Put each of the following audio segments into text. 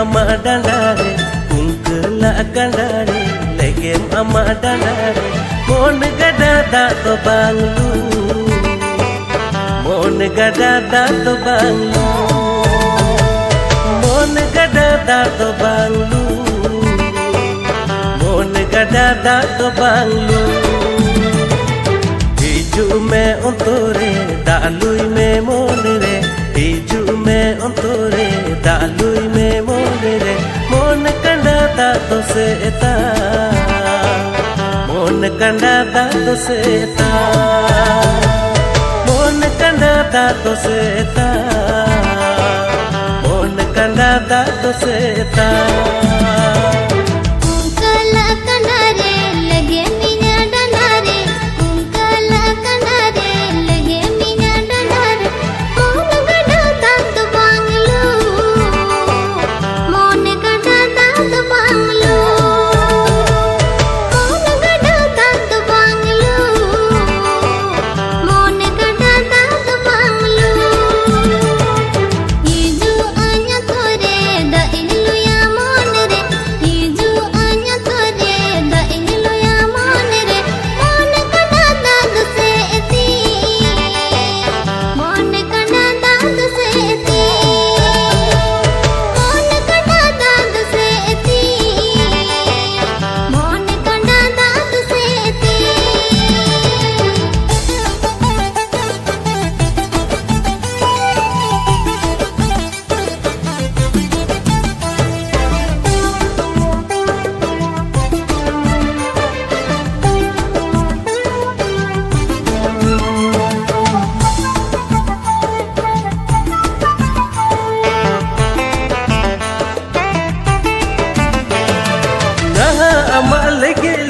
ama dandare ungkela gandare legem ama dandare mon gada da to banglu mon gada da to banglu mon gada da to banglu mon gada da to banglu hiju me ontore dalui me monre hiju me ontore dalui me monre mon kanda da to seta mon kanda da to seta mon kanda da to seta mon kanda da to seta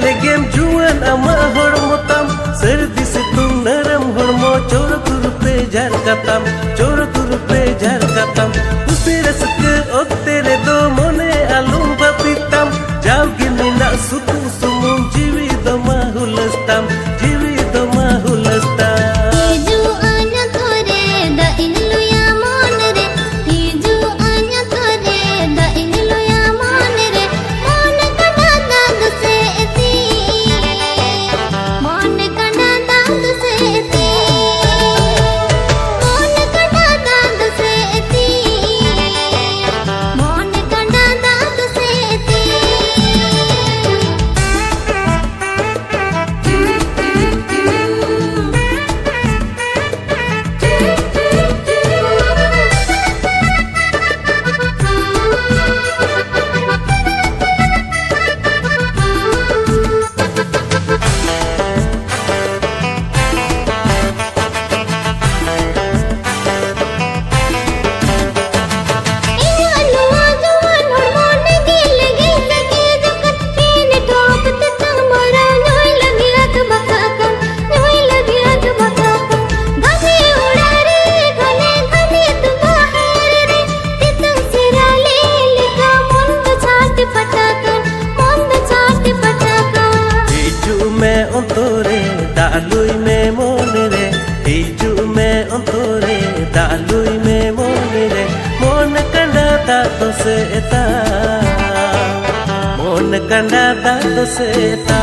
legem juan ama hormotam serdi situng naram hormo chor turpe jar katam chor turpe jar katam usira suke ottere do mone alum bapitam jaw gini na sutu sumum jiwi do mahulastam jiwi do mahulastam ontore dalui me monre hiju me ontore dalui me monre mon kanda da to seta mon kanda da to seta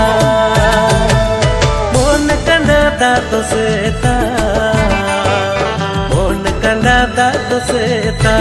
mon kanda da to seta mon kanda da to seta